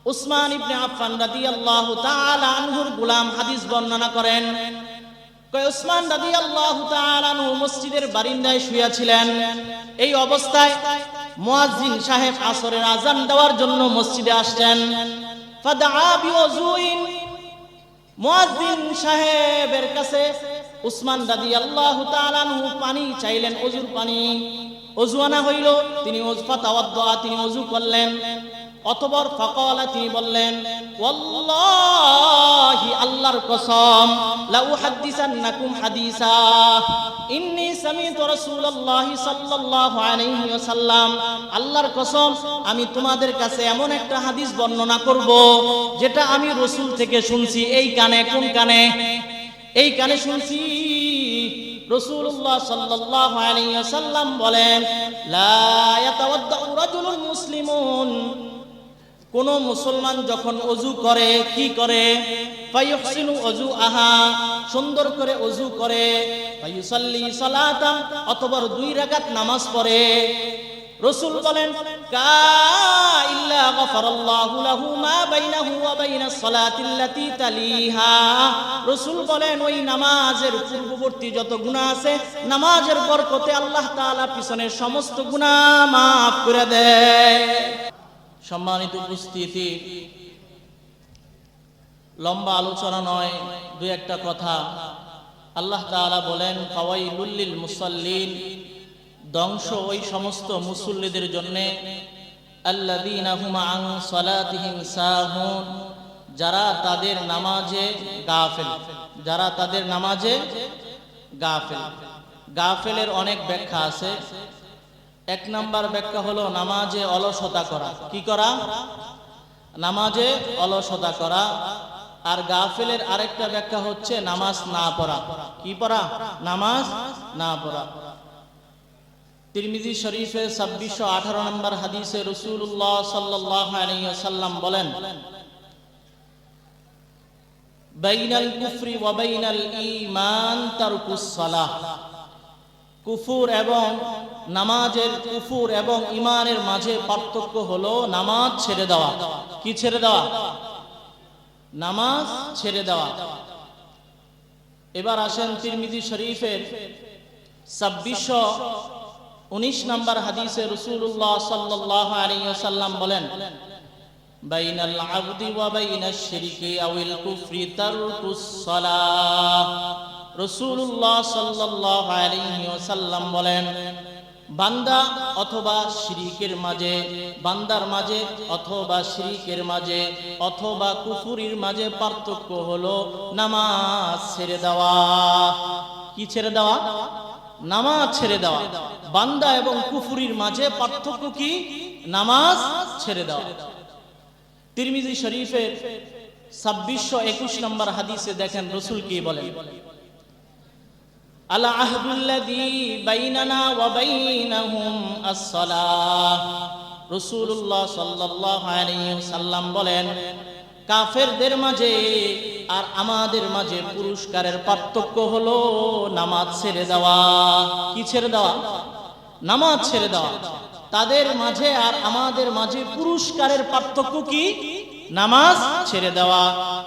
উসমান ইবনে আফফান রাদিয়াল্লাহু তাআলা আনহুর গোলাম হাদিস বর্ণনা করেন, কয় উসমান রাদিয়াল্লাহু তাআলা আনহু মসজিদের বারিন্দায় শুয়ে ছিলেন। এই অবস্থায় মুয়াজ্জিন সাহেব আসরের আযান দেওয়ার জন্য মসজিদে আসলেন। ফাদআ বিওযুইন, মুয়াজ্জিন সাহেবের কাছে উসমান রাদিয়াল্লাহু তাআলা আনহু পানি চাইলেন, ওযুর পানি। ওযু আনা হইল, তিনি তিনি ওযু করলেন। অতঃপর ফাকালা, তিনি বললেন, ওয়াল্লাহি, আল্লাহর কসম, লা উহাদ্দিসান্নাকুম হাদিসা ইন্নী সামি'তু রাসূলুল্লাহি সাল্লাল্লাহু আলাইহি ওয়াসাল্লাম, আল্লাহর কসম, আমি তোমাদের কাছে এমন একটা হাদিস বর্ণনা করব যেটা আমি রাসূল থেকে শুনছি। এই কানে, কোন কানে? এই কানে শুনছি। রাসূলুল্লাহ সাল্লাল্লাহু আলাইহি ওয়াসাল্লাম বলেন, লা ইয়াতাওয়াদ্দাউ রাজুলুন মুসলিমুন, কোন মুসলমান যখন ওযু করে, কি করে? ফায়ুহসিনু ওযুআহা, সুন্দর করে ওযু করে। ফায়ুসাল্লি সালাতান, অথবা 2 রাকাত নামাজ পড়ে। রাসূল বলেন, কা ইল্লা গফারাল্লাহু লাহু মা বাইনাহু ওয়া বাইনাস সালাতিল্লাতী তালিহা। রাসূল বলেন, ওই নামাজের পূর্ববর্তী যত গুনাহ আছে, নামাজের বরকতে আল্লাহ তাআলা পিছনের সমস্ত গুনাহ maaf করে দেয়। সম্মানিত উপস্থিতি, লম্বা আলোচনা নয়, 2-1টা কথা। আল্লাহ তাআলা বলেন, ফাওয়াইলুল লিল মুসাল্লিন, ধ্বংস ওই সমস্ত মুসল্লিদের জন্য, আল্লাযীনা হুম আন সালাতিহিম সাহুন, যারা তাদের নামাজে গাফেল। যারা তাদের নামাজে গাফেল। গাফেলের অনেক ব্যাখ্যা আছে। 1 নাম্বার ব্যাখ্যা হলো নামাজে অলসতা করা। কি করা? নামাজে অলসতা করা। আর গাফেলের আরেকটা ব্যাখ্যা হচ্ছে নামাজ না পড়া। কি পড়া? নামাজ না পড়া। তিরমিজি শরীফে 2618 নম্বর হাদিসে রাসূলুল্লাহ সাল্লাল্লাহু আলাইহি ওয়াসাল্লাম বলেন, বাইনাল কুফরি ওয়া বাইনাল ঈমান তারকুস সালাহ, কুফর এবং নামাজের, কুফর এবং ঈমানের মাঝে পার্থক্য হলো নামাজ ছেড়ে দেওয়া। কি ছেড়ে দেওয়া? নামাজ ছেড়ে দেওয়া। এবার আসেন তিরমিজি শরীফের 2619 নম্বর হাদিসে রাসূলুল্লাহ সাল্লাল্লাহু আলাইহি ওয়াসাল্লাম বলেন, বাইনাল আবদি ওয়া বাইনাশ শিরকি আওয়াল কুফরি তারকুস সালাহ। রাসূলুল্লাহ সাল্লাল্লাহু আলাইহি ওয়াসাল্লাম বলেন, বান্দা অথবা শিরকের মাঝে, বান্দার মাঝে অথবা শিরকের মাঝে অথবা কুফরির মাঝে পার্থক্য হলো নামাজ ছেড়ে দেওয়া। কি ছেড়ে দেওয়া? নামাজ ছেড়ে দেওয়া। বান্দা এবং কুফরির মাঝে পার্থক্য কি? নামাজ ছেড়ে দেওয়া। তিরমিজি শরীফের 2621 নম্বর হাদিসে দেখেন রাসূল কি বলেন, আল আহদুল্লাযী বাইনানা ওয়া বাইনাহুম আস-সালাহ। রাসূলুল্লাহ সাল্লাল্লাহু আলাইহি ওয়াসাল্লাম বলেন, কাফেরদের মাঝে আর আমাদের মাঝে পুরস্কারের পার্থক্য হলো নামাজ ছেড়ে দেওয়া। কি ছেড়ে দেওয়া? নামাজ ছেড়ে দেওয়া। তাদের মাঝে আর আমাদের মাঝে পুরস্কারের পার্থক্য কি? নামাজ ছেড়ে দেওয়া।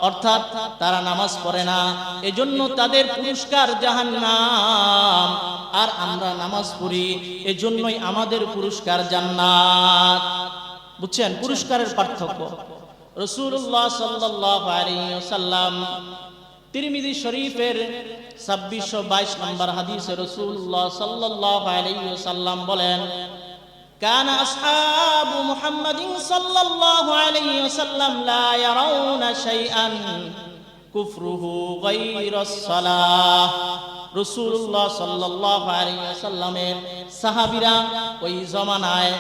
অর্থাৎ তারা নামাজ পড়ে না, এজন্য তাদের পুরস্কার জাহান্নাম, আর আমরা নামাজ পড়ি, এজন্যই আমাদের পুরস্কার জান্নাত। বুঝছেন পুরস্কারের পার্থক্য? রাসূলুল্লাহ সাল্লাল্লাহু আলাইহি ওয়াসাল্লাম তিরমিজি শরীফের 2622 নম্বর হাদিসে রাসূলুল্লাহ সাল্লাল্লাহু আলাইহি ওয়াসাল্লাম বলেন, কানা আসহাবু মুহাম্মাদিন সাল্লাল্লাহু আলাইহি ওয়াসাল্লাম লা ইয়ারাউনা শাইআন কুফরুহু গায়রাস সালাহ। রাসূলুল্লাহ সাল্লাল্লাহু আলাইহি ওয়াসাল্লামের সাহাবীরা ওই জামানায়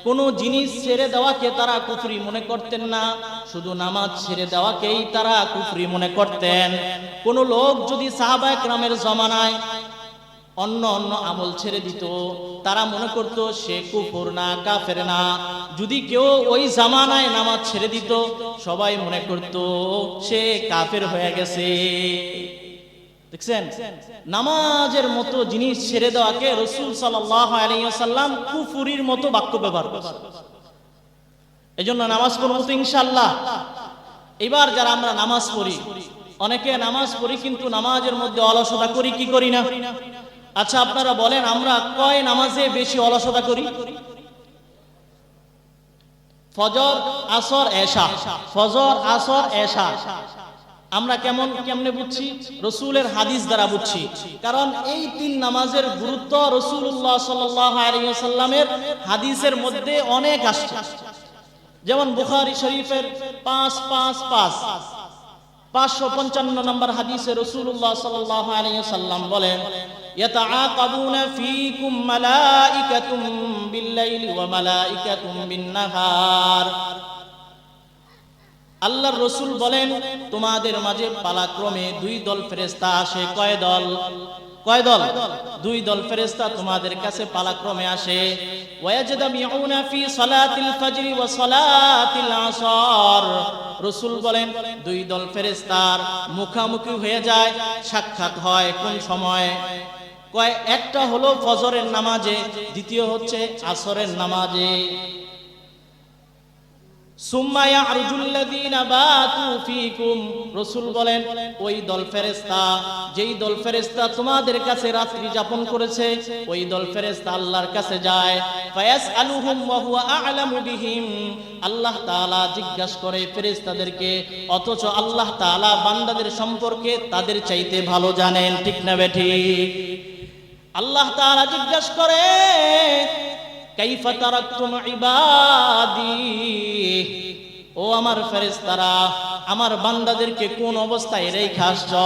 কোন জিনিস ছেড়ে দেওয়াকে তারা কুফরি মনে করতেন না, শুধু নামাজ ছেড়ে দেওয়াকেই তারা কুফরি মনে করতেন। কোন লোক যদি সাহাবায়ে কেরামের জামানায় অন্য অন্য আমল ছেড়ে দিত, তারা মনে করত সে কুফর না, কাফের না। যদি কেউ ওই জামানায় নামাজ ছেড়ে দিত, সবাই মনে করত সে কাফের হয়ে গেছে। দেখছেন, নামাজের মতো জিনিস ছেড়ে দেওয়াকে রাসূল সাল্লাল্লাহু আলাইহি ওয়াসাল্লাম কুফরির মতো বাক্য ব্যবহার করেছেন। এজন্য নামাজ পড়বো তো ইনশাআল্লাহ। এবার যারা আমরা নামাজ পড়ি, অনেকে নামাজ পড়ি কিন্তু নামাজের মধ্যে অলসতা করি কি করি না? আচ্ছা আপনারা বলেন, আমরা কয় নামাজে বেশি অলসতা করি? ফজর, আসর, এশা। ফজর, আসর, এশা। আমরা কেমনে বুঝছি? রাসূলের হাদিস দ্বারা বুঝছি। কারণ এই তিন নামাজের গুরুত্ব রাসূলুল্লাহ সাল্লাল্লাহু আলাইহি ওয়াসাল্লামের হাদিসের মধ্যে অনেক আসছে। যেমন বুখারী শরীফের 555 নম্বর হাদিসে রাসূলুল্লাহ সাল্লাল্লাহু আলাইহি ওয়াসাল্লাম বলেন, ইয়াতাআকাবুনা ফীকুম মালাইকাতুম বিল-লাইলি ওয়া মালাইকাতুম বিন-নাহার। আল্লাহর রাসূল বলেন, তোমাদের মাঝে পালাক্রমে দুই দল ফেরেশতা আসে। কয় দল? দুই দল ফেরেশতা তোমাদের কাছে পালাক্রমে আসে। ওয়ায়াজদামিউনা ফি সালাতিল ফজরি ওয়া সালাতিল আসর। রাসূল বলেন, দুই দল ফেরেশতার মুখামুখি হয়ে যায়, সাক্ষাৎ হয় কোন সময়? কয় একটা হলো ফজরের নামাজে, দ্বিতীয় হচ্ছে আসরের নামাজে। সুম্মা ইয়ারজুল্লাযীনা বাতু ফীকুম। রাসূল বলেন, ওই দল ফেরেশতা, যেই দল ফেরেশতা তোমাদের কাছে রাত্রি যাপন করেছে, ওই দল ফেরেশতা আল্লাহর কাছে যায়। ফায়াসআলুহুম ওয়া হুয়া আ'লামু বিহিম। আল্লাহ তাআলা জিজ্ঞাসা করে ফেরেশতাদেরকে, অথচ আল্লাহ তাআলা বান্দাদের সম্পর্কে তাদের চাইতে ভালো জানেন। ঠিক না বেঠিক? আল্লাহ তাআলা জিজ্ঞাসা করে, কাইফা তারাকতুম ইবাদি, ও আমার ফেরেশতারা, আমার বান্দাদেরকে কোন অবস্থায় রেখে আসছো?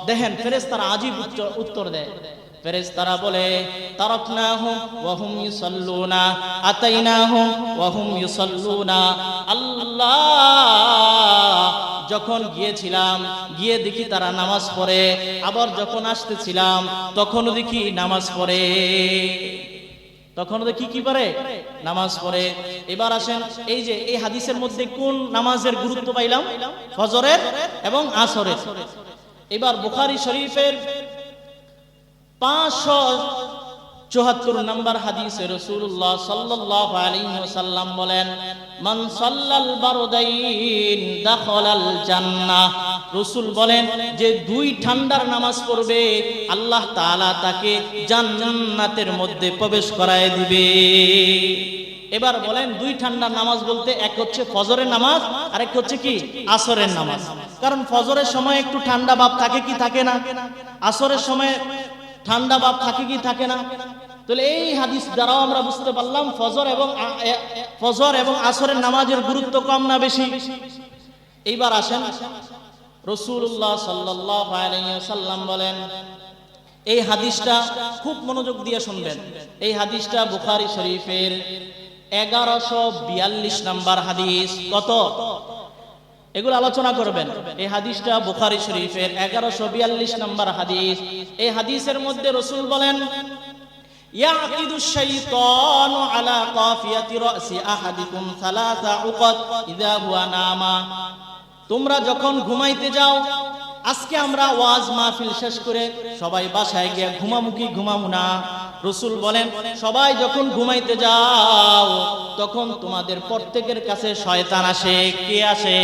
দেখেন ফেরেশতারা আজীব উত্তর দেয়। ফেরেশতারা বলে, তারাকনাহুম ওয়া হুম ইউসাল্লুনা, আতাইনাহুম ওয়া হুম ইউসাল্লুনা। আল্লাহ, যখন গিয়েছিলাম, গিয়ে দেখি তারা নামাজ পড়ে, আবার যখন আসতেছিলাম তখন দেখি নামাজ পড়ে। তখন দেখি কি করে? নামাজ পড়ে। এবার আসেন, এই যে এই হাদিসের মধ্যে কোন নামাজের গুরুত্ব পাইলাম? ফজরের এবং আসরের। এবার বুখারী শরীফের 574 নম্বর হাদিসে রাসূলুল্লাহ সাল্লাল্লাহু আলাইহি ওয়াসাল্লাম বলেন, মান সাল্লাল বারদাইন দাখালাল জান্নাহ। রাসূল বলেন, যে দুই ঠান্ডার নামাজ পড়বে আল্লাহ তাআলা তাকে জান্নাতের মধ্যে প্রবেশ করায় দিবে। এবার বলেন, দুই ঠান্ডার নামাজ বলতে এক হচ্ছে ফজরের নামাজ, আর এক হচ্ছে কি? আসরের নামাজ। কারণ ফজরের সময় একটু ঠান্ডা ভাব থাকে কি থাকে না? আসরের সময় ঠান্ডা ভাব থাকে কি থাকে না? তাহলে এই হাদিস দ্বারাও আমরা বুঝতে পারলাম ফজর এবং আসরের নামাজের গুরুত্ব কম না বেশি? এইবার আসেন, রাসূলুল্লাহ সাল্লাল্লাহু আলাইহি ওয়াসাল্লাম বলেন, এই হাদিসটা খুব মনোযোগ দিয়ে শুনবেন। এই হাদিসটা বুখারী শরীফের 1142 নম্বর হাদিস। কত? এগুলো আলোচনা করবেন। এই হাদিসটা বুখারী শরীফের 1142 নম্বর হাদিস। এই হাদিসের মধ্যে রাসূল বলেন, ইয়াকিদুশ শাইতানু আলা কাফিয়াতি রাসি আহাদিকুম সালাসা উকাদ ইযা হুয়া নামা। তোমরা যখন ঘুমাইতে যাও, আজকে আমরা ওয়াজ মাহফিল শেষ করে সবাই বাসায় গিয়ে ঘুমামু না। রাসূল বলেন, সবাই যখন ঘুমাইতে যাও তখন তোমাদের প্রত্যেকের কাছে শয়তান আসে। কে আসে?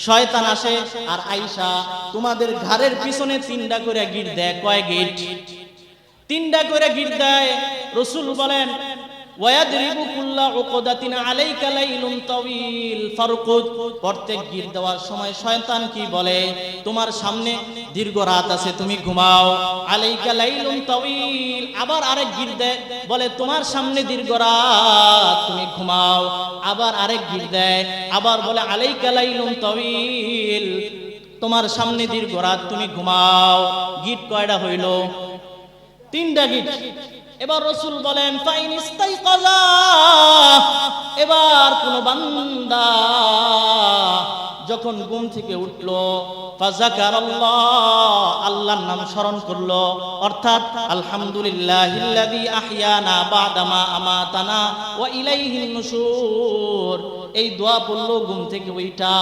শয়তান আসে। আর আয়েশা তোমাদের ঘরের পিছনে 3টা করে গিট দেয়। কয় গিট? 3টা করে গিট দেয়। রাসূল বলেন, ওয়ায়াদরিবু কুল্লা উকদাতিন আলাইকা লাইলুন তাওয়িল ফারকুদ। প্রত্যেক গিট দেওয়ার সময় শয়তান কি বলে? তোমার সামনে দীর্ঘ রাত আছে, তুমি ঘুমাও। আলাইকা লাইলুন তাওয়িল। আবার আরেক গিট দেয়, বলে তোমার সামনে দীর্ঘ রাত, তুমি ঘুমাও। আবার আরেক গিট দেয়, আবার বলে আলাইকা লাইলুন তাওয়িল, তোমার সামনে দীর্ঘ রাত, তুমি ঘুমাও। গিট কয়টা হইল? 3টা গিট। এবার রাসূল বলেন, ফাইন ইস্তাইকাযা, এবার কোন বান্দা যখন ঘুম থেকে উঠলো, ফাযাকারাল্লাহ, আল্লাহর নাম স্মরণ করলো, অর্থাৎ আলহামদুলিল্লাহিল্লাযী আহইয়ানা বা'দামা আমাতানা ওয়া ইলাইহিন নুশুর, এই দোয়া পড়লো ঘুম থেকে ওইটা।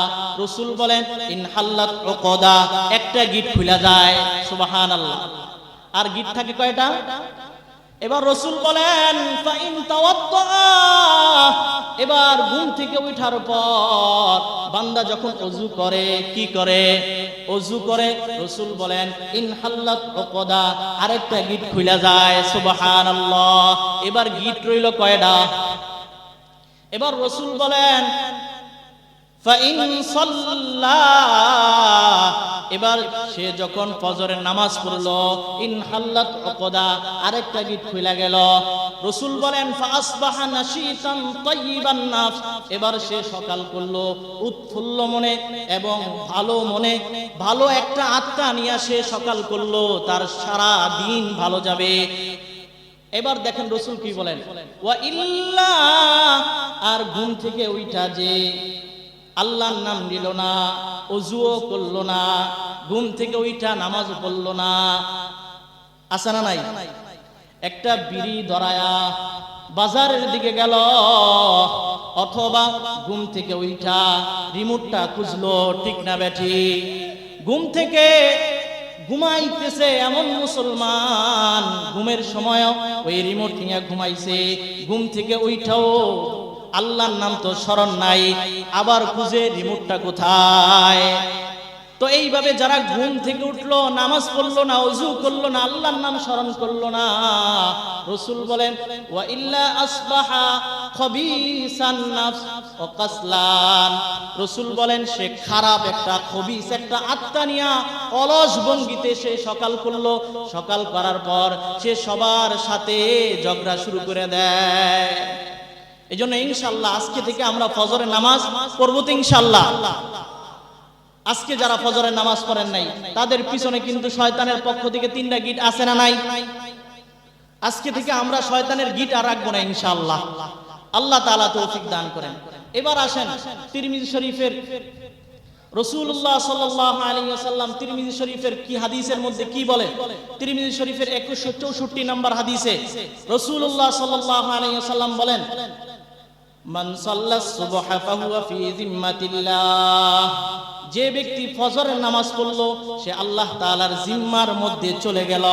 রাসূল বলেন, ইন হাল্লাত উকদা, একটা গিট খুলে যায়। সুবহানাল্লাহ। আর গিট থাকে কয়টা? এবার রাসূল বলেন ফাইন তাওয়াদ্দা, এবার ঘুম থেকে ওঠার পর বান্দা যখন ওযু করে, কি করে? ওযু করে। রাসূল বলেন ইন হাল্লাত উকদা, আরেকটা গিট খুলে যায়। সুবহানাল্লাহ। এবার গিট রইল কয়টা? এবার রাসূল বলেন ফাইন সাল্লা, এবার সে যখন ফজরের নামাজ পড়লো, ইন হাল্লাত উকদা, আরেকটা গিট খুলে গেল। রাসূল বলেন ফাসবাহা নাশীতান তাইয়িবান নাফস, এবার সে সকাল করলো উৎফুল্ল মনে এবং ভালো মনে, ভালো একটা আত্মা নিয়ে সে সকাল করলো, তার সারা দিন ভালো যাবে। এবার দেখেন রাসূল কি বলেন, ওয়া ইল্লা, আর ঘুম থেকে উঠা যে আল্লাহর নাম নিল না, ওযুও করলো না, ঘুম থেকে উঠা নামাজ পড়লো না, আছে না নাই? একটা বিড়ি ধরায়া বাজারের দিকে গেল, অথবা ঘুম থেকে উঠা রিমোটটা খুঁজলো, ঠিক না বেঠি? ঘুম থেকে ঘুমাইতেছে এমন মুসলমান ঘুমের সময় ওই রিমোট নিয়ে ঘুমাইছে, ঘুম থেকে উঠাও আল্লাহর নাম তো স্মরণ নাই, আবার খুঁজে রিমোটটা কোথায়। তো এইভাবে যারা ঘুম থেকে উঠলো, নামাজ পড়লো না, ওযু করলো না, আল্লাহর নাম স্মরণ করলো না, রাসূল বলেন ওয়া ইল্লা আসবাহা খবিসান নাফস ওয়া কাসলান, রাসূল বলেন সে খারাপ একটা খবিস একটা আত্মা নিয়া অলস ভঙ্গিতে সে সকাল করলো, সকাল করার পর সে সবার সাথে ঝগড়া শুরু করে দেয়। এজন্য ইনশাআল্লাহ আজকে থেকে আমরা ফজরের নামাজ পড়বো তো ইনশাআল্লাহ। আজকে যারা ফজরের নামাজ পড়েন নাই তাদের পিছনে কিন্তু শয়তানের পক্ষ থেকে 3টা গিট আছে না নাই? আজকে থেকে আমরা শয়তানের গিট আর রাখবো না ইনশাআল্লাহ। আল্লাহ তাআলা তৌফিক দান করেন। এবার আসেন তিরমিজি শরীফের রাসূলুল্লাহ সাল্লাল্লাহু আলাইহি ওয়াসাল্লাম তিরমিজি শরীফের কি হাদিসের মধ্যে কি বলে? তিরমিজি শরীফের 2164 নম্বর হাদিসে রাসূলুল্লাহ সাল্লাল্লাহু আলাইহি ওয়াসাল্লাম বলেন মান সাল্লাস সুবহা ফাহুয়া ফি জিম্মাতিল্লাহ, যে ব্যক্তি ফজরের নামাজ পড়লো সে আল্লাহ তাআলার জিম্মার মধ্যে চলে গেল।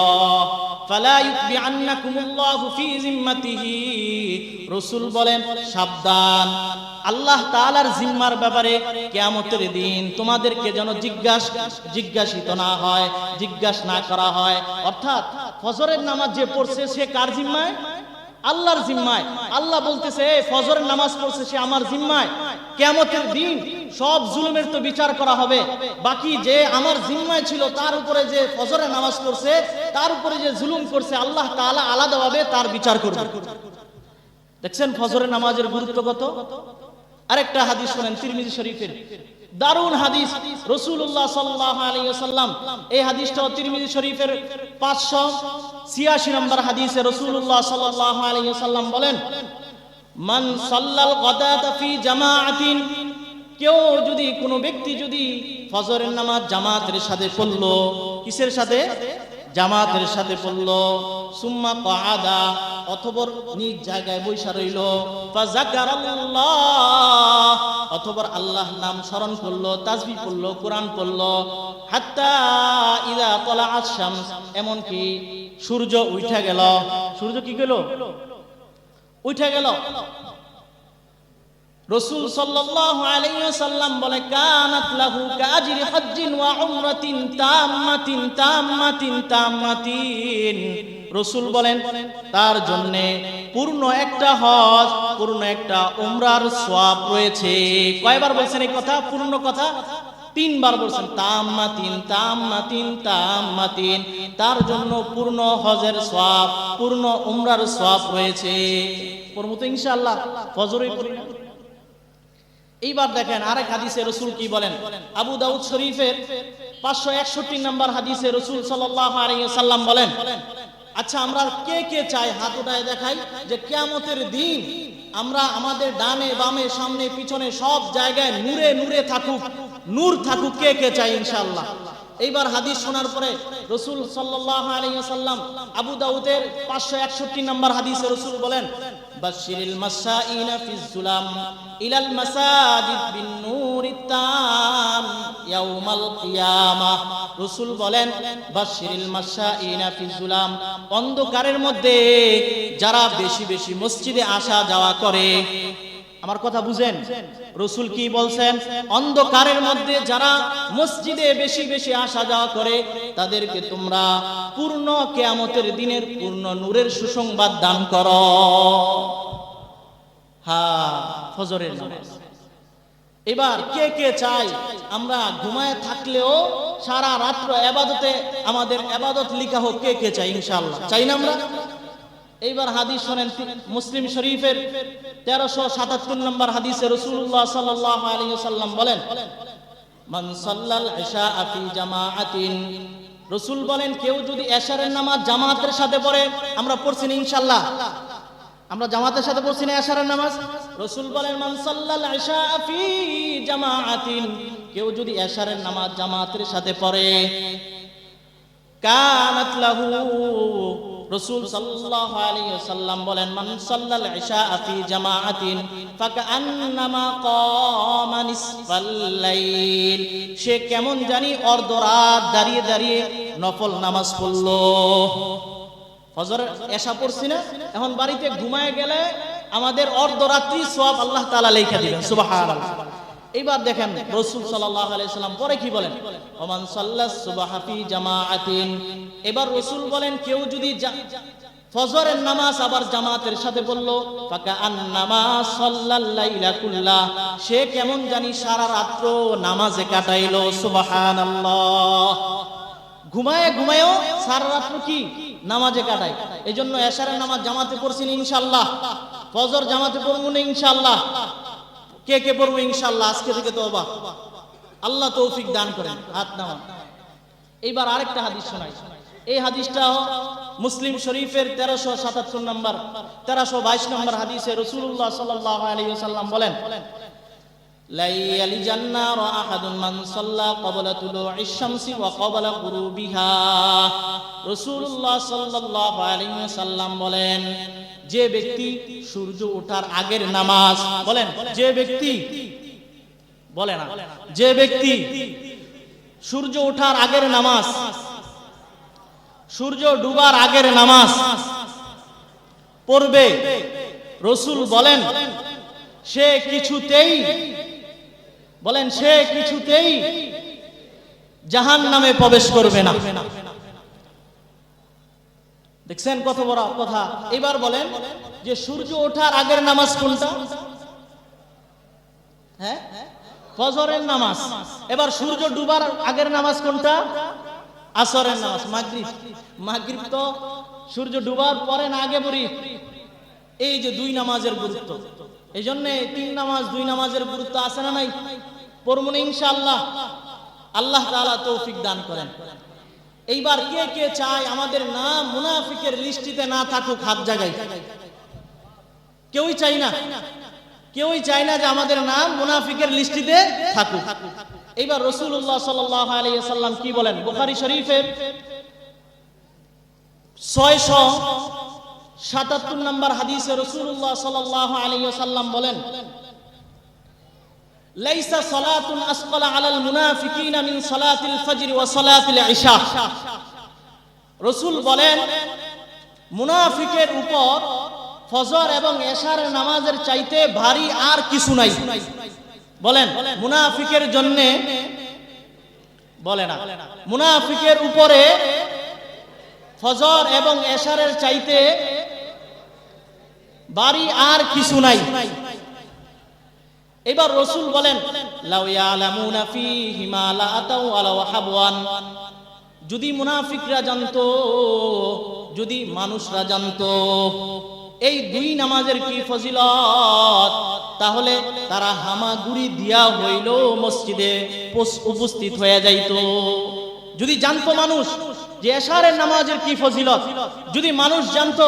ফালা ইউবিআন্নাকুমুল্লাহু ফি জিম্মাতিহি, রাসূল বলেন সাবধান, আল্লাহ তাআলার জিম্মার ব্যাপারে কিয়ামতের দিন তোমাদেরকে যেন জিজ্ঞাসিত না হয়, জিজ্ঞাসা না করা হয়। অর্থাৎ ফজরের নামাজ যে পড়ছে সে কার জিম্মায়? আল্লাহর জিম্মায়। আল্লাহ বলতেছে ফজরের নামাজ পড়ছে সে আমার জিম্মায়, কিয়ামতের দিন সব জুলুমের তো বিচার করা হবে, বাকি যে আমার জিম্মায় ছিল তার উপরে যে ফজরের নামাজ পড়ছে তার উপরে যে জুলুম করছে আল্লাহ তাআলা আলাদাভাবে তার বিচার করবে। দেখছেন ফজরের নামাজের গুরুত্ব কত। আরেকটা হাদিস শুনেন তিরমিজি শরীফের, দারুন হাদিস। রাসূলুল্লাহ সাল্লাল্লাহু আলাইহি ওয়াসাল্লাম, এই হাদিসটাও তিরমিজি শরীফের 586 নম্বর হাদিসে রাসূলুল্লাহ সাল্লাল্লাহু আলাইহি ওয়াসাল্লাম বলেন মান সাল্লাল গাদাতা ফি জামাআতিন, কেউ যদি কোনো ব্যক্তি যদি ফজরের নামাজ জামাতের সাথে পড়লো, কিসের সাথে? জামাতের সাথে পড়লো, সুম্মা ক্বাদা, অথবা নিজ জায়গায় বসে রইল, ফাযাকারাল্লাহ, অথবা আল্লাহ নাম স্মরণ করলো, তাসবিহ পড়লো, কোরআন পড়লো, হাত্তা ইযা তালাআশ শামস, এমন কি সূর্য উঠে গেল। সূর্য কি গেল? উঠে গেল। রাসূল সাল্লাল্লাহু আলাইহি ওয়াসাল্লাম বলে কানাত লাহু কাজরি হজ্জিন ওয়া উমরাতিন তাম্মাতিন তাম্মাতিন তাম্মাতিন, রাসূল বলেন তার জন্য পূর্ণ একটা হজ, পূর্ণ একটা উমরার সওয়াব রয়েছে। কয়বার বলছেন এই কথা? পূর্ণ কথা 3 বার বলছেন, তাম্মাতিন তাম্মাতিন তাম্মাতিন, তার জন্য পূর্ণ হজের সওয়াব, পূর্ণ উমরার সওয়াব রয়েছে। পড়বো তো ইনশাআল্লাহ, ফজরেই পড়ি। এইবার দেখেন আরেক হাদিসে রাসূল কি বলেন, আবু দাউদ শরীফের 561 নম্বর হাদিসে রাসূল সাল্লাল্লাহু আলাইহি ওয়াসাল্লাম বলেন, আচ্ছা আমরা কে কে চাই হাত উঠায় দেখাই যে কিয়ামতের দিন আমরা আমাদের ডানে বামে সামনে পিছনে সব জায়গায় নূরে নূরে থাকুক, নূর থাকুক, কে কে চাই ইনশাআল্লাহ। এইবার হাদিস শোনার পরে রাসূল সাল্লাল্লাহু আলাইহি ওয়াসাল্লাম আবু দাউদের 561 নম্বর হাদিসে রাসূল বলেন বাশশিরিল মাসাইনা ফিজ যুলাম ইলাল মাসাজিদ বিন নূরিত তাম ইয়াউমাল কিয়ামাহ, রাসূল বলেন বাশশিরিল মাসাইনা ফিজ যুলাম, অন্ধকারের মধ্যে যারা বেশি বেশি মসজিদে আসা যাওয়া করে, আমার কথা বুঝেন, রাসূল কি বলছেন? অন্ধকারের মধ্যে যারা মসজিদে বেশি বেশি আসা যাওয়া করে তাদেরকে তোমরা পূর্ণ কিয়ামতের দিনের পূর্ণ নূরের সুসংবাদ দান করো। হ্যাঁ, ফজরের নামাজ। এবার কে কে চাই আমরা ঘুমায় থাকলেও সারা রাত্র ইবাদতে আমাদের ইবাদত লিখা হোক? কে কে চাই? ইনশাআল্লাহ চাই না আমরা? এইবার হাদিস শুনেন, মুসলিম শরীফের 1377 নম্বর হাদিসে রাসূলুল্লাহ সাল্লাল্লাহু আলাইহি ওয়াসাল্লাম বলেন, মান সাল্লাল ইশা ফি জামাআতিন, রাসূল বলেন কেউ যদি এশারের নামাজ জামাতের সাথে পড়ে, আমরা পড়ছি না ইনশাআল্লাহ, আমরা জামাতের সাথে পড়ছি না এশারের নামাজ? রাসূল বলেন মান সাল্লাল ইশা ফি জামাআতিন, কেউ যদি এশারের নামাজ জামাতের সাথে পড়ে, কানাত লাহু, রাসূল সাল্লাল্লাহু আলাইহি ওয়াসাল্লাম বলেন মান সাল্লাল ইশা ফি জামাআতিন ফাকান্নামা কামা নিসফাল লাইল, সে কেমন জানি অর্ধরাত দাঁড়িয়ে দাঁড়িয়ে নফল নামাজ পড়লো। ফজরের এশা পড়ছি না, এখন বাড়িতে ঘুমায় গেলে আমাদের অর্ধরাত্রি সওয়াব আল্লাহ তাআলা লেখা দিবেন, সুবহানাল্লাহ। এবার দেখেন রাসূল সাল্লাল্লাহু আলাইহি ওয়াসাল্লাম পরে কি বলেন, ওমান সাল্লাস সুবহা ফি জামাআতিন, এবার রাসূল বলেন কেউ যদি ফজরের নামাজ আবার জামাতের সাথে পড়লো, ফাকান্নামা সাল্লাল লাইলা কুল্লাহ, সে কেমন জানি সারা রাত্র নামাজে কাটাইলো, সুবহানাল্লাহ। ঘুমায় ঘুমায়ও সারা রাত্র কি নামাজে কাটায়। এই জন্য এশারের নামাজ জামাতে পড়ছি না ইনশাআল্লাহ, ফজর জামাতে পড়বো না ইনশাআল্লাহ। কে কে পড়বো ইনশাআল্লাহ আজকে থেকে? তওবা, আল্লাহ তৌফিক দান করেন, হাত নামান। এইবার আরেকটা হাদিস শোনাই, এই হাদিসটা মুসলিম শরীফের 1377 নম্বর 1322 নম্বর হাদিসে রাসূলুল্লাহ সাল্লাল্লাহু আলাইহি ওয়াসাল্লাম বলেন, লা ইয়ালিজান নার আহাদুন মান সাল্লা ক্বাবলা তুলুইশ শামসি ওয়া ক্বাবলা গুরুবিহা, রাসূলুল্লাহ সাল্লাল্লাহু আলাইহি ওয়াসাল্লাম বলেন যে ব্যক্তি সূর্য ওঠার আগের নামাজ, বলেন যে ব্যক্তি, বলে না, যে ব্যক্তি সূর্য ওঠার আগের নামাজ, সূর্য ডুবার আগের নামাজ পড়বে, রাসূল বলেন সে কিছুতেই, বলেন সে কিছুতেই জাহান্নামে প্রবেশ করবে না। দেখছেন কত বড় কথা। এবার বলেন যে সূর্য ওঠার আগের নামাজ কোনটা? হ্যাঁ, ফজরের নামাজ। এবার সূর্য ডুবার আগের নামাজ কোনটা? আসরের নামাজ, মাগরিব। মাগরিব তো সূর্য ডুবার পরে না আগে পড়ি? এই যে দুই নামাজের গুরুত্ব, এই জন্য 3 নামাজ 2 নামাজের গুরুত্ব আছে না নাই? পড়বো না ইনশাআল্লাহ, আল্লাহ তাআলা তৌফিক দান করেন। এইবার কে কে চায় আমাদের নাম মুনাফিকের লিস্টিতে না থাকুক? হাত জাগাই। কেউই চাই না, কেউই চায় না যে আমাদের নাম মুনাফিকের লিস্টিতে থাকুক। এইবার রাসূলুল্লাহ সাল্লাল্লাহু আলাইহি ওয়াসাল্লাম কি বলেন? বুখারী শরীফের 677 নম্বর হাদিসে রাসূলুল্লাহ সাল্লাল্লাহু আলাইহি ওয়াসাল্লাম বলেন, লাইসা সালাতুন আসকালা আলাল মুনাফিকিনা মিন সালাতিল ফজর ওয়া সালাতিল ইশা, রাসূল বলেন মুনাফিকের উপর ফজর এবং এশার নামাজের চাইতে ভারী আর কিছু নাই। বলেন মুনাফিকের জন্য, বলে না, মুনাফিকের উপরে ফজর এবং এশারের চাইতে ভারী আর কিছু নাই। এবার রাসূল বলেন লাউ ইয়ালামুনা ফীহি মা লা আতাউ আলা হাবওয়ান, যদি মুনাফিকরা জানতো, যদি মানুষরা জানতো এই দুই নামাজের কি ফজিলত, তাহলে তারা হামাগুড়ি দিয়া হইলো মসজিদে উপস্থিত হয়ে যাইতো। যদি জানতো মানুষ যে এশারের নামাজের কি ফজিলত, যদি মানুষ জানতো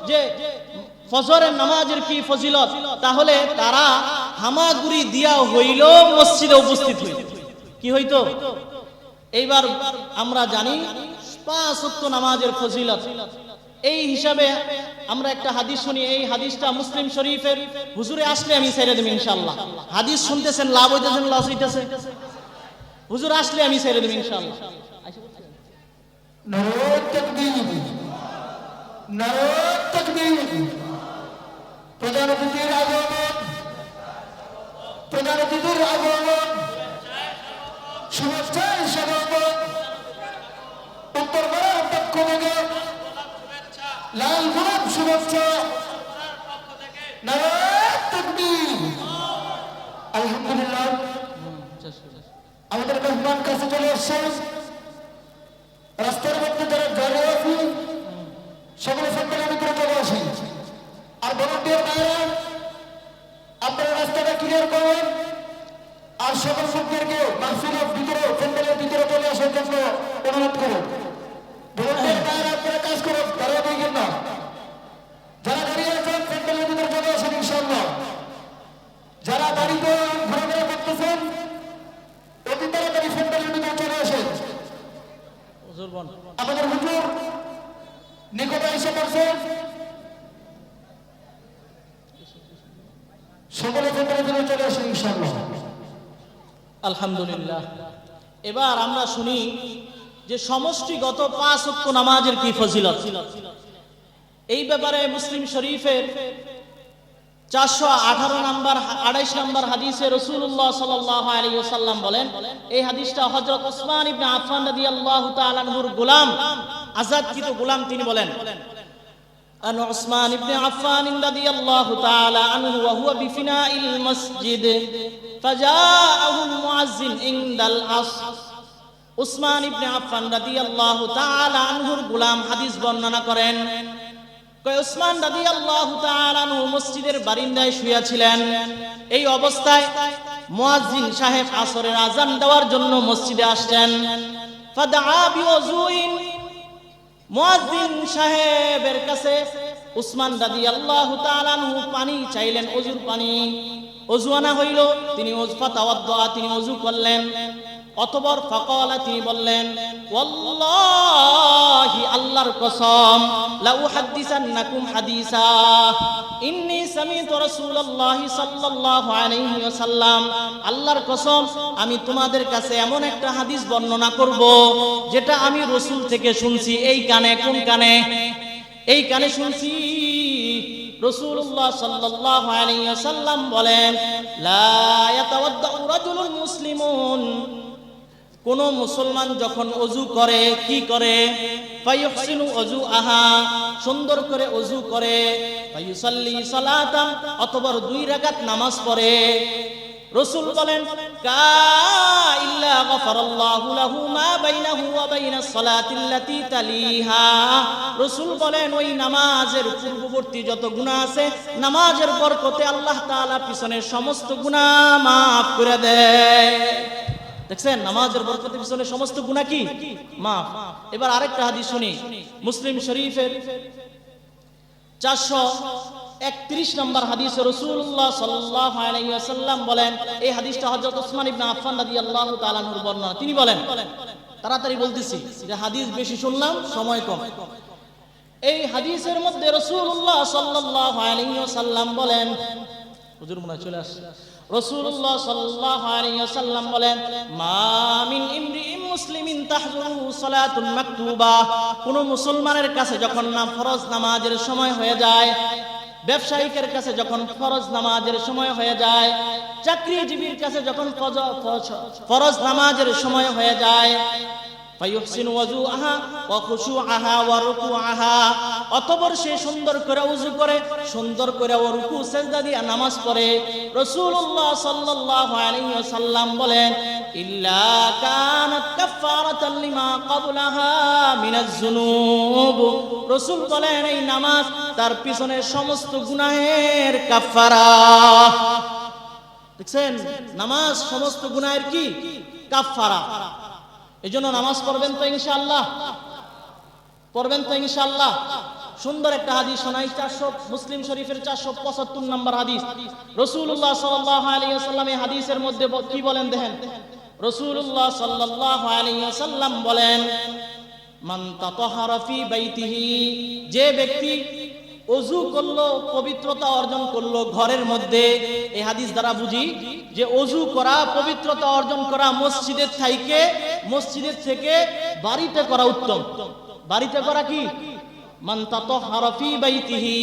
যে ফজরের নামাজের কি ফজিলত, তাহলে তারা হামাগুড়ি দিয়া হইল মসজিদে উপস্থিত হইত। কি হইতো? এইবার আমরা জানি 5 ওয়াক্ত নামাজের ফজিলত। এই হিসাবে আমরা একটা হাদিস শুনি, এই হাদিসটা মুসলিম শরীফের, হুজুরে আসলে আমি ছেড়ে দেব ইনশাআল্লাহ। হাদিস শুনতেছেন, লাভ হইতেছেন, লস হইতেছে? হুজুর আসলে আমি ছেড়ে দেব ইনশাআল্লাহ। নারে তাকবীর। প্রধান অতিথির আগমন, প্রধান অতিথির আগমন, শুভেচ্ছায় স্বাগত। উত্তরপাড়ার পক্ষ থেকে লাল গোলাপ শুভেচ্ছা। নারে তাকবীর। আলহামদুলিল্লাহ, আমাদের মেহমান কাছে চলে এসছেন। রাস্তার মধ্যে যারা দাঁড়িয়ে আছি সকলে সম্মেলনের ভিতরে চলে আসেন। আর ভলান্টিয়ার ভাইরা আপনারা রাস্তাটা ক্লিয়ার করবেন। আর সকল লোকদেরকে মাহফিলের ভিতরে প্যান্ডেলের ভিতরে চলে আসার জন্য অনুরোধ করুন। ভলান্টিয়ার ভাইরা আপনারা কাজ করুন, তারা দেখেন না। যারা দাঁড়িয়ে আছেন প্যান্ডেলের ভিতরে চলে আসেন ইনশাআল্লাহ। যারা বাড়িতে ঘোরাফেরা করতেছেন অতি তাড়াতাড়ি প্যান্ডেলের ভিতরে চলে আসেন। আমাদের হুজুর নিকটে এসে পড়ছেন, সকলে প্যান্ডেলের ভিতরে চলে আসেন ইনশাআল্লাহ। আলহামদুলিল্লাহ। এবার আমরা শুনি যে সমষ্টিগত 5 ওয়াক্ত নামাজের কি ফজিলত। এই ব্যাপারে মুসলিম শরীফের 418 নম্বর 28 নম্বর হাদিসে রাসূলুল্লাহ সাল্লাল্লাহু আলাইহি ওয়াসাল্লাম বলেন, এই হাদিসটা হযরত উসমান ইবনে আফফান রাদিয়াল্লাহু তাআলা আনহুর গোলাম, আযাদকৃত গোলাম তিনি বলেন, আন উসমান ইবনে আফফান রাদিয়াল্লাহু তাআলা আনহু ওয়া হুয়া বিফিনাইল মসজিদ ফাজাআহু আল মুয়াজ্জিন ইনদাল আসর। উসমান ইবনে আফফান রাদিয়াল্লাহু তাআলা আনহুর গোলাম হাদিস বর্ণনা করেন, উসমান রাদিয়াল্লাহু তাআলা আনহু মসজিদের বারিন্দায় শুয়ে ছিলেন। এই অবস্থায় মুয়াজ্জিন সাহেব আসরের আযান দেওয়ার জন্য মসজিদে আসলেন। ফাদআ বিউযুইন, মুয়াজ্জিন সাহেবের কাছে উসমান রাদিয়াল্লাহু তাআলা আনহু পানি চাইলেন, ওযুর পানি। ওযু আনা হইল, তিনি তিনি ওযু করলেন। অতঃপর ফাকালা, তিনি বললেন, ওয়াল্লাহি, আল্লাহর কসম, লা উহাদ্দিসান্নাকুম হাদিসা ইন্নী সামি'তু রাসূলুল্লাহি সাল্লাল্লাহু আলাইহি ওয়াসাল্লাম, আল্লাহর কসম, আমি তোমাদের কাছে এমন একটা হাদিস বর্ণনা করব যেটা আমি রাসূল থেকে শুনছি। এই কানে, কোন কানে? এই কানে শুনছি। রাসূলুল্লাহ সাল্লাল্লাহু আলাইহি ওয়াসাল্লাম বলেন, লা ইয়াতাওয়াদ্দাউ রাজুলুন মুসলিমুন, কোন মুসলমান যখন ওযু করে কি করে? ফায়ুহসিনু ওযুআহা, সুন্দর করে ওযু করে। ফায়ুসাল্লি সালাতান, অথবা 2 রাকাত নামাজ পড়ে। রাসূল বলেন, কা ইল্লা গফারাল্লাহু লাহু মা বাইনাহু ওয়া বাইনাস সালাতিল্লাতী তালিহা। রাসূল বলেন, ওই নামাজের পূর্ববর্তী যত গুনাহ আছে, নামাজের বরকতে আল্লাহ তাআলা পিছনের সমস্ত গুনাহ maaf করে দেয়। দেখছেন, নামাজের বরকতের পিছনে সমস্ত গুনাহ কি মাফ। এবার আরেকটা হাদিস শুনি, মুসলিম শরীফের 431 নম্বর হাদিসে রাসূলুল্লাহ সাল্লাল্লাহু আলাইহি ওয়াসাল্লাম বলেন, এই হাদিসটা হযরত উসমান ইবনে আফফান রাদিয়াল্লাহু তাআলা আনহুর বর্ণনা। তিনি বলেন, তাড়াতাড়ি বলতেছি যে হাদিস বেশি শুনলাম, সময় কম। এই হাদিসের মধ্যে রাসূলুল্লাহ সাল্লাল্লাহু আলাইহি ওয়াসাল্লাম বলেন, হুজুর মনে চলে আসছে, রাসূলুল্লাহ সাল্লাল্লাহু আলাইহি ওয়াসাল্লাম বলেন, মা মিন ইমরিইন মুসলিমিন তাহজুরু সালাতুন মাকতুবা, কোন মুসলমানের কাছে যখন না ফরজ নামাজের সময় হয়ে যায়, ব্যবসায়িকের কাছে যখন ফরজ নামাজের সময় হয়ে যায়, চাকরিজীবীর কাছে যখন ফরজ নামাজের সময় হয়ে যায়, ফায়ুহসিনু ওযুআহা ওয়া খুশুআহা ওয়া রুকুআহা, অতঃপর সে সুন্দর করে ওযু করে, সুন্দর করে ও রুকু সিজদা দিয়ে নামাজ পড়ে। রাসূলুল্লাহ সাল্লাল্লাহু আলাইহি ওয়াসাল্লাম বলেন, ইল্লা কানাত কাফারাতান লিমা ক্বাবলাহা মিনাজ যুনুব। রাসূল বলেন, এই নামাজ তার পিছনের সমস্ত গুনাহের কাফারা। দেখছেন, নামাজ সমস্ত গুনাহের কি কাফারা। এজন্য নামাজ পড়বেন তো ইনশাআল্লাহ, পড়বেন তো ইনশাআল্লাহ। সুন্দর একটা হাদিস শোনাই, মুসলিম শরীফের 475 নম্বর হাদিস। রাসূলুল্লাহ সাল্লাল্লাহু আলাইহি ওয়াসাল্লাম এই হাদিসের মধ্যে কি বলেন দেখেন। রাসূলুল্লাহ সাল্লাল্লাহু আলাইহি ওয়াসাল্লাম বলেন, মান তাতাহারা ফি বাইতিহি, যে ব্যক্তি ওযু করলো, পবিত্রতা অর্জন করলো ঘরের মধ্যে। এই হাদিস দ্বারা বুঝি যে ওযু করা, পবিত্রতা অর্জন করা মসজিদের থেকে বাড়িতে করা উত্তম। বাড়িতে করা কি মান তাতাহহারা ফি বাইতিহি,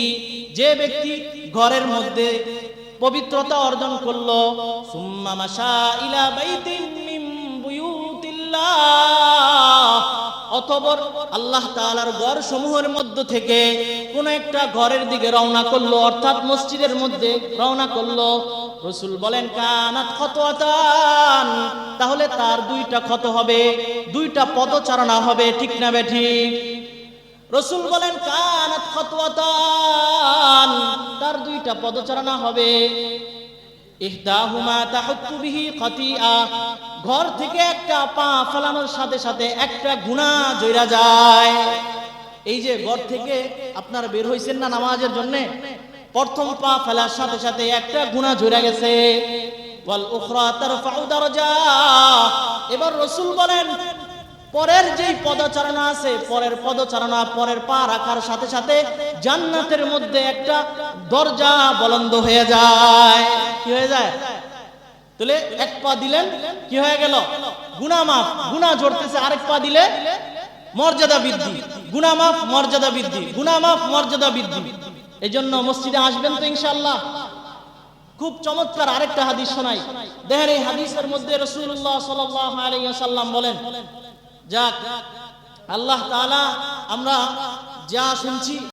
যে ব্যক্তি ঘরের মধ্যে পবিত্রতা অর্জন করলো, সুম্মা মাশা ইলা বাইতিন মিন বুয়ুতিল্লাহ, অতঃপর আল্লাহ তাআলার ঘর সমূহের মধ্য থেকে কোন একটা ঘরের দিকে রওনা করলো, অর্থাৎ মসজিদের মধ্যে রওনা করলো, রাসূল বলেন কানাত খাতওয়াতান, তাহলে তার দুইটা ক্ষত হবে, দুইটা পদচারণা হবে, ঠিক না বেঠিক? রাসূল বলেন কানাত খাতওয়াতান, তার দুইটা পদচারণা হবে। ইহদাহুমা তাহুত্তু বিহি খাতিআ, ঘর থেকে একটা পা ফেলানোর সাথে সাথে একটা গুনাহ জইরা যায়। এই যে ঘর থেকে আপনারা বের হইছেন না নামাজের জন্য, প্রথম পা ফেলার সাথে সাথে একটা গুনাহ জইরা গেছে। ওয়াল উখরা তারফাউ দারাজা, এবার রাসূল বলেন পরের যেই পদচারণা আছে, পরের পদচারণা, পরের পা রাখার সাথে সাথে জান্নাতের মধ্যে একটা দরজা বলন্দ হয়ে যায়। কি হয়ে যায়? তাহলে এক পা দিলেন কি হয়ে গেল? গুনাহ মাফ, গুনাহ জড়তেছে, আরেক পা দিলে মর্যাদা বৃদ্ধি, গুনাহ মাফ মর্যাদা বৃদ্ধি, গুনাহ মাফ মর্যাদা বৃদ্ধি। এজন্য মসজিদে আসবেন তো ইনশাআল্লাহ। খুব চমৎকার আরেকটা হাদিস শোনাই, দেখেন এই হাদিসের মধ্যে রাসূলুল্লাহ সাল্লাল্লাহু আলাইহি ওয়াসাল্লাম বলেন, যাক আল্লাহ তাআলা আমরা যা শুনছি